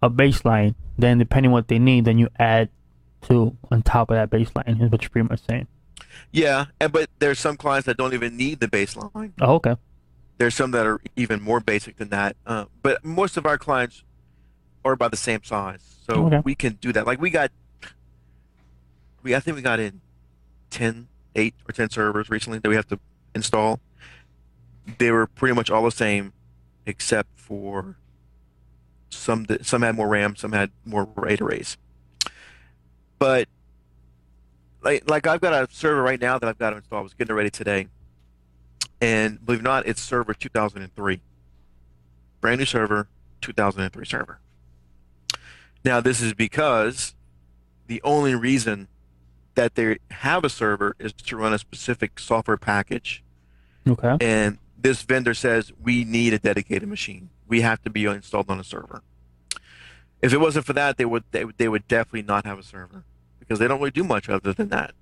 a baseline. Then depending what they need, then you add to on top of that baseline. Is what you're pretty much saying. Yeah, but there's some clients that don't even need the baseline. Oh, okay. There's some that are even more basic than that. But most of our clients are about the same size, so Okay. we can do that. Like I think we got in 10, 8 or 10 servers recently that we have to install. They were pretty much all the same, except for some had more RAM, some had more RAID arrays. But like I've got a server right now that I've got to install. I was getting it ready today, and believe it or not, it's server 2003, brand new server, 2003 server. Now this is because the only reason that they have a server is to run a specific software package, Okay. and this vendor says we need a dedicated machine. We have to be installed on a server. If it wasn't for that, they would definitely not have a server because they don't really do much other than that.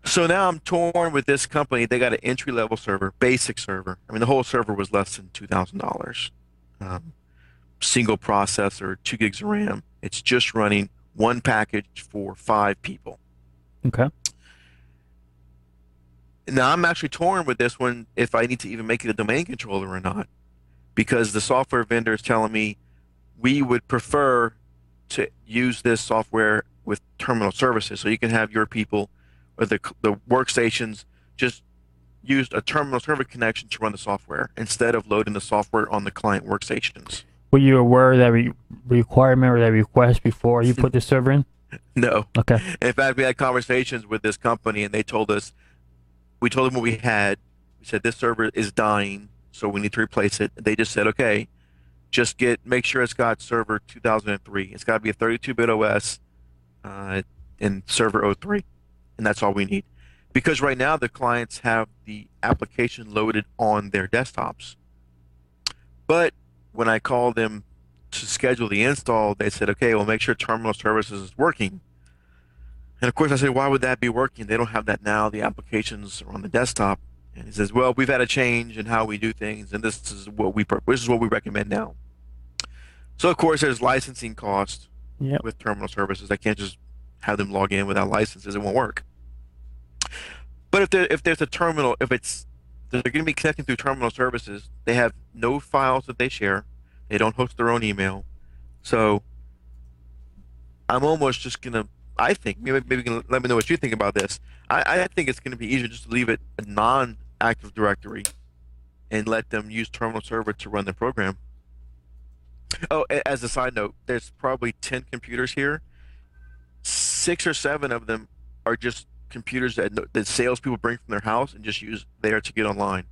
So now I'm torn with this company. They got an entry level server, basic server. I mean, the whole server was less than $2,000. Um, Single processor, 2 gigs of RAM. It's just running one package for 5 people. Okay. Now I'm actually torn with this one if I need to even make it a domain controller or not, because the software vendor is telling me we would prefer to use this software with terminal services. So you can have your people or the workstations just use a terminal server connection to run the software instead of loading the software on the client workstations. Were you aware of that requirement or that request before you put the server in? No. Okay. In fact, we had conversations with this company and they told us, we told them what we had. We said this server is dying, so we need to replace it. They just said, okay, just make sure it's got server 2003. It's got to be a 32-bit OS uh, and server '03, and that's all we need. Because right now the clients have the application loaded on their desktops. But when I called them to schedule the install, they said, okay, well, make sure terminal services is working. And of course, I said, why would that be working? They don't have that now. The applications are on the desktop. And he says, well, we've had a change in how we do things, and this is what we recommend now. So of course, there's licensing costs Yep. with terminal services. I can't just have them log in without licenses. It won't work. But if there's a terminal, if they're going to be connecting through terminal services, they have no files that they share. They don't host their own email. So I'm almost just gonna. I think maybe you can let me know what you think about this. I think it's going to be easier just to leave it a non-active directory and let them use terminal server to run the program. Oh, as a side note, there's probably 10 computers here. 6 or 7 of them are just computers that salespeople bring from their house and just use there to get online.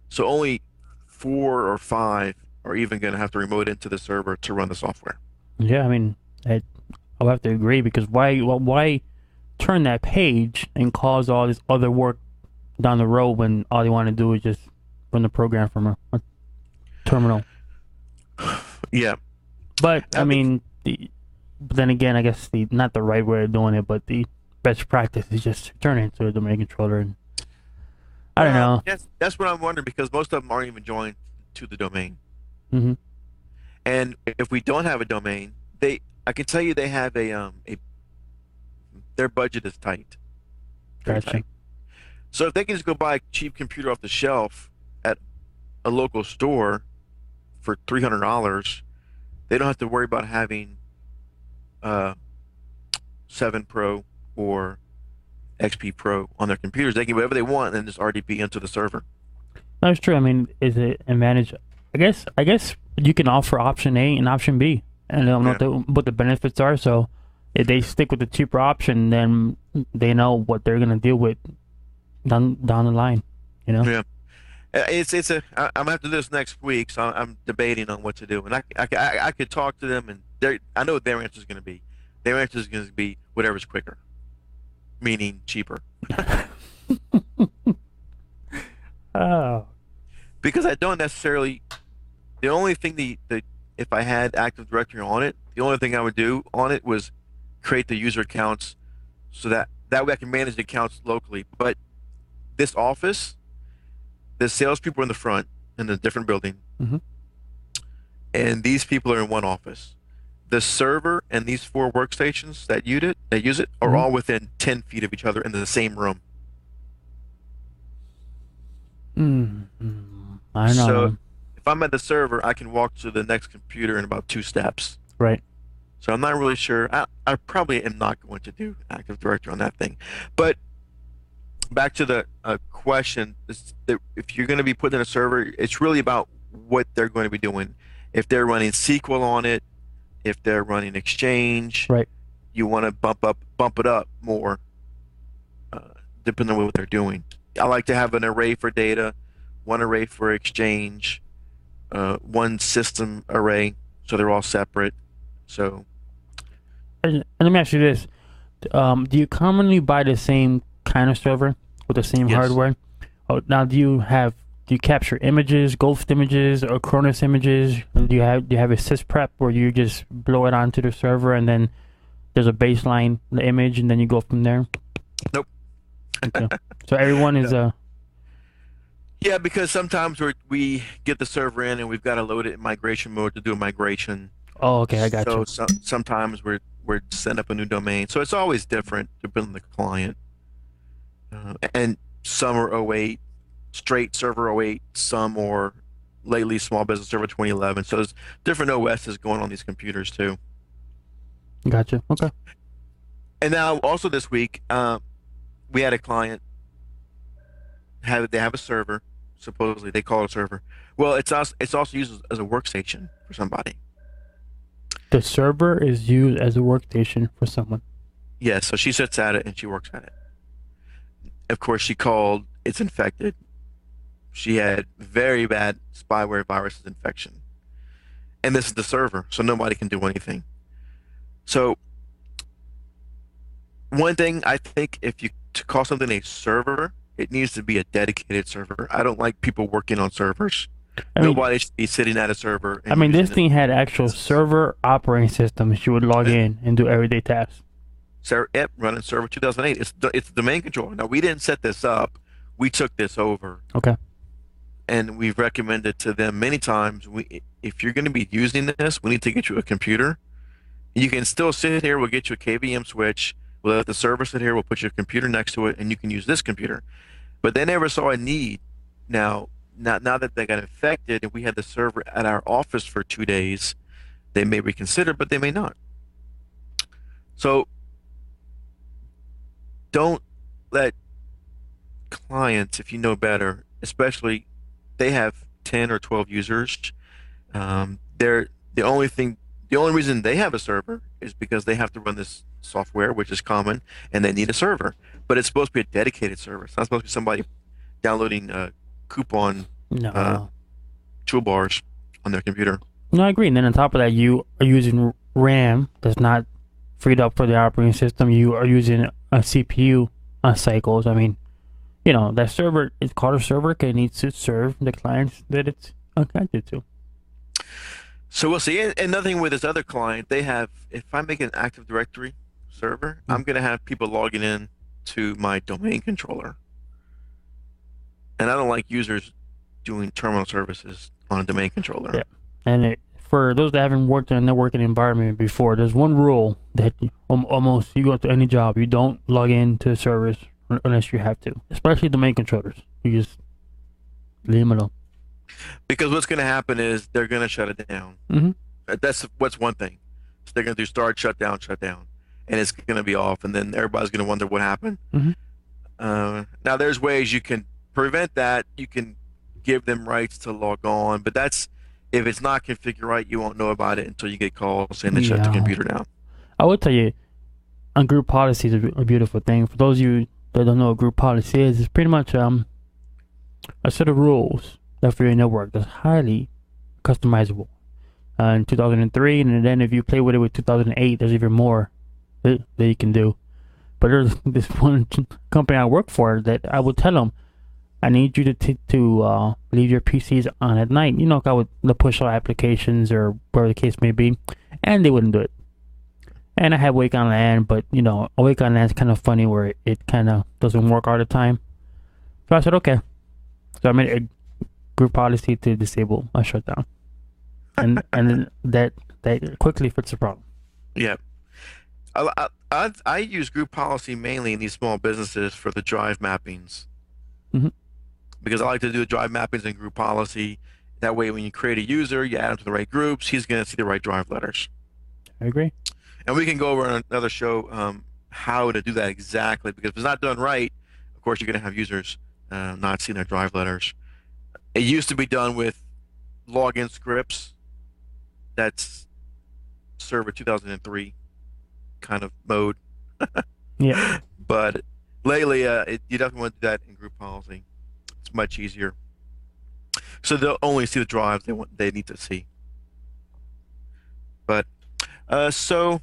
So only 4 or 5 are even going to have to remote into the server to run the software. Yeah. I mean, I'll have to agree because why turn that page and cause all this other work down the road when all you want to do is just run the program from a terminal? Yeah, But I I mean, mean, but then again, I guess not the right way of doing it, but the best practice is just turn it into a domain controller. And I don't well, know. that's what I'm wondering because most of them aren't even joined to the domain. Hmm. And if we don't have a domain, I can tell you they have their budget is tight, very Gotcha. tight. So if they can just go buy a cheap computer off the shelf at a local store for $300, they don't have to worry about having uh 7 Pro or XP Pro on their computers. They can do whatever they want and just RDP into the server. That's true. I mean, is it advantage? I guess you can offer option A and option B, and they don't know Yeah, what the benefits are. So if they stick with the cheaper option, then they know what they're gonna deal with down the line. You know. yeah. I'm after this next week, so I'm debating on what to do, and I could talk to them, and I know what their answer is going to be. Their answer is going to be whatever's quicker, meaning cheaper. Oh. Because I don't necessarily. The only thing if I had Active Directory on it, the only thing I would do on it was create the user accounts, so that way I can manage the accounts locally. But this office, the salespeople in the front in the different building, Hmm. and these people are in one office. The server and these four workstations that use it are Mhm. all within 10 feet of each other in the same room. I don't know, So man. if I'm at the server, I can walk to the next computer in about 2 steps. Right. So I'm not really sure. I probably am not going to do Active Directory on that thing. But back to the question, if you're going to be putting in a server, it's really about what they're going to be doing. If they're running SQL on it, if they're running Exchange, Right. you want to bump it up more, uh, depending on what they're doing. I like to have an array for data, one array for Exchange, one system array, so they're all separate. So And let me ask you this: do you commonly buy the same kind of server with the same yes, hardware? Oh, now do you capture images, ghost images, or Cronus images? Do you have a sysprep where you just blow it onto the server and then there's a baseline the image and then you go from there? nope. Okay. So everyone is Yeah, because sometimes we get the server in and we've got to load it in migration mode to do a migration. oh, okay, I got you. Sometimes we're setting up a new domain, so it's always different depending on the client. And some are '08, straight server '08, some are lately small business server 2011. So there's different OSs going on these computers too. Gotcha. Okay. And now also this week, we had a client they have a server. Supposedly they call it a server. Well, it's also used as a workstation for somebody. The server is used as a workstation for someone. Yeah, so she sits at it and she works at it. Of course, she called. It's infected. She had very bad spyware viruses infection, and this is the server, so nobody can do anything. So one thing I think, if you to call something a server, it needs to be a dedicated server. I don't like people working on servers. I mean, Nobody should be sitting at a server I and mean, this using thing had actual server operating system. She would log it. in and do everyday tasks. Yep, running server 2008. It's the domain controller. Now we didn't set this up. We took this over, Okay. and we've recommended to them many times. If you're going to be using this, we need to get you a computer. You can still sit here. We'll get you a KVM switch. We'll let the server sit here. We'll put your computer next to it, and you can use this computer. But they never saw a need. Now that they got infected, and we had the server at our office for 2 days, they may reconsider, but they may not. So don't let clients, if you know better, especially they have 10 or 12 users. They're the only reason they have a server is because they have to run this software, which is common, and they need a server. But it's supposed to be a dedicated server. It's not supposed to be somebody downloading coupon No. toolbars on their computer. No, I agree. And then on top of that, you are using RAM that's not freed up for the operating system. You are using a CPU on cycles. I mean, that server is called a server. It needs to serve the clients that it's connected to. So we'll see. And another thing with this other client, if I make an Active Directory server, I'm going to have people logging in to my domain controller. And I don't like users doing terminal services on a domain controller. Yeah. And for those that haven't worked in a networking environment before, there's one rule that almost you go to any job, you don't log into servers unless you have to, especially domain controllers. You just leave them alone. Because what's going to happen is they're going to shut it down. Mm-hmm. That's what's one thing. So they're going to do start, shut down, and it's going to be off, and then everybody's going to wonder what happened. Mm-hmm. Now, there's ways you can prevent that. You can give them rights to log on, but if it's not configured right, you won't know about it until you get calls saying they shut the computer down. I would tell you, a group policy is a beautiful thing. For those of you that don't know what group policy is, it's pretty much a set of rules that for your network that's highly customizable. In 2003, and then if you play with it with 2008, there's even more that you can do. But there's this one company I work for that I would tell them, I need you to leave your PCs on at night. With the push out applications or whatever the case may be, and they wouldn't do it. And I had Wake on LAN, but Wake on LAN is kind of funny where it kind of doesn't work all the time. So I said okay. So I made a group policy to disable a shutdown. and that quickly fixes the problem. Yeah. I use group policy mainly in these small businesses for the drive mappings Hmm. because I like to do the drive mappings in group policy. That way, when you create a user, you add them to the right groups, he's going to see the right drive letters. I agree. And we can go over on another show how to do that exactly because if it's not done right, of course, you're going to have users not seeing their drive letters. It used to be done with login scripts. That's server 2003 kind of mode. Yeah. But lately, you definitely want to do that in group policy. It's much easier. So they'll only see the drives they need to see. But so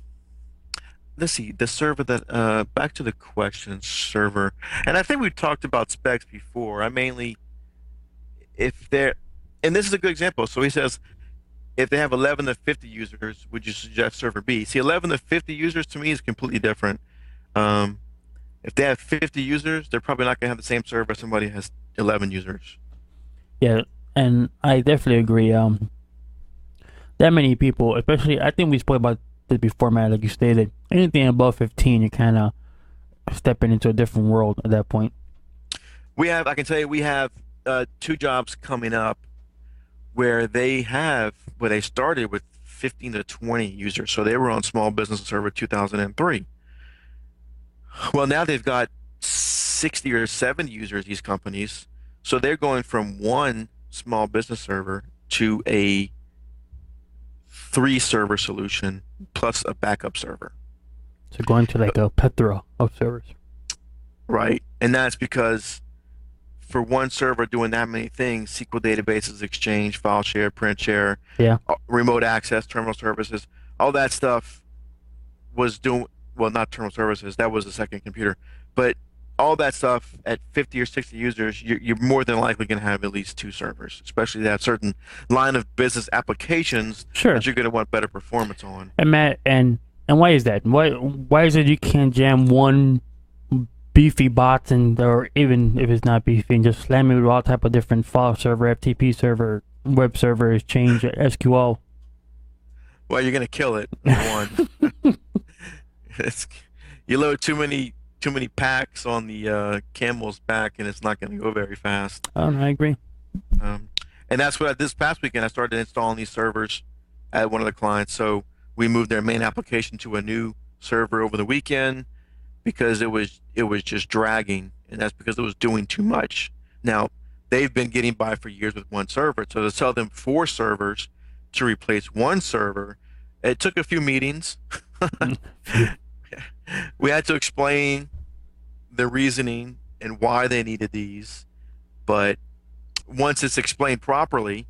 let's see the server that back to the question server, and I think we talked about specs before. I mainly if they're and this is a good example. So he says if they have 11 to 50 users, would you suggest server B? See, 11 to 50 users to me is completely different. Um, if they have 50 users, they're probably not going to have the same server as somebody who has 11 users. Yeah, and I definitely agree. That many people, especially, I think we spoke about this before, Matt. Like you stated, anything above 15, you're kind of stepping into a different world at that point. I can tell you, we have two jobs coming up where they started with 15 to 20 users. So they were on Small Business Server 2003. Well, now they've got 60 or 70 users, these companies. So they're going from one small business server to a three server solution plus a backup server. So going to like a plethora of servers. Right. And that's because for one server doing that many things, SQL databases, Exchange, file share, print share, Yeah. remote access, terminal services, all that stuff was doing, well, not terminal services, that was the second computer, but all that stuff at 50 or 60 users, you're more than likely going to have at least two servers, especially that certain line of business applications Sure. that you're going to want better performance on. And Matt, and why is that? Why is it you can't jam one beefy bot and or even if it's not beefy and just slam it with all type of different file server, FTP server, web servers, change SQL? Well, you're going to kill it, number one. It's, you load too many packs on the camel's back, and it's not going to go very fast. Oh, no, I agree. And that's what this past weekend I started installing these servers at one of the clients. So we moved their main application to a new server over the weekend because it was just dragging, and that's because it was doing too much. Now they've been getting by for years with one server, so to tell them four servers to replace one server, it took a few meetings. We had to explain the reasoning and why they needed these, but once it's explained properly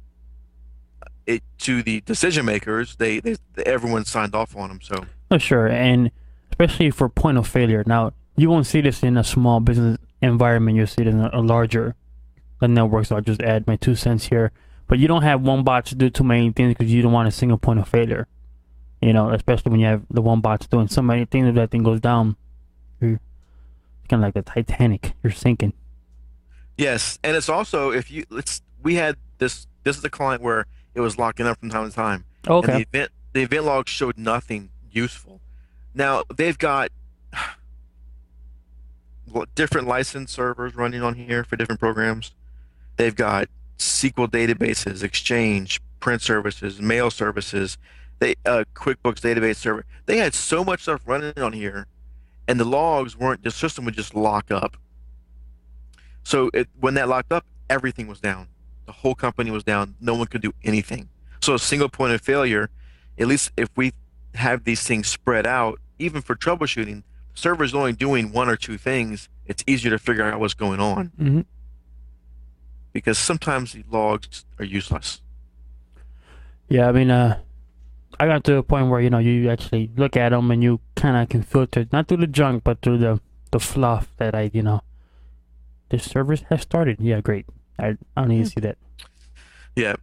it to the decision makers, they everyone signed off on them. So Oh, sure, and especially for point of failure. Now, you won't see this in a small business environment. You'll see it in a larger network. So I'll just add my 2 cents here. But you don't have one bot to do too many things because you don't want a single point of failure. You know, especially when you have the one bot's doing so many things. If that thing goes down, you're kind of like the Titanic. You're sinking. yes, and it's also if you let's we had this is a client where it was locking up from time to time, and Okay. the event log showed nothing useful. Now they've got different license servers running on here for different programs. They've got SQL databases, Exchange, print services, mail services, they QuickBooks database server. They had so much stuff running on here, and the logs weren't. The system would just lock up. So when that locked up, everything was down. The whole company was down. No one could do anything. So a single point of failure, at least if we have these things spread out, even for troubleshooting, the server's only doing one or two things. It's easier to figure out what's going on Hmm. because sometimes the logs are useless. Yeah, I mean, I got to a point where you actually look at them and you kind of can filter not through the junk but through the fluff that this service has started. Yeah, great. I don't need to see that. Yeah,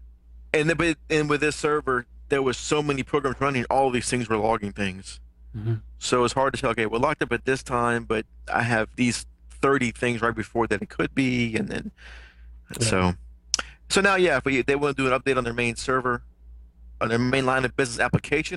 and with this server, there was so many programs running. All of these things were logging things. Hmm. So it's hard to tell. Okay, we're locked up at this time, but I have these 30 things right before that it could be, and then Yeah. so now, yeah, if they want to do an update on their main server, on their main line of business application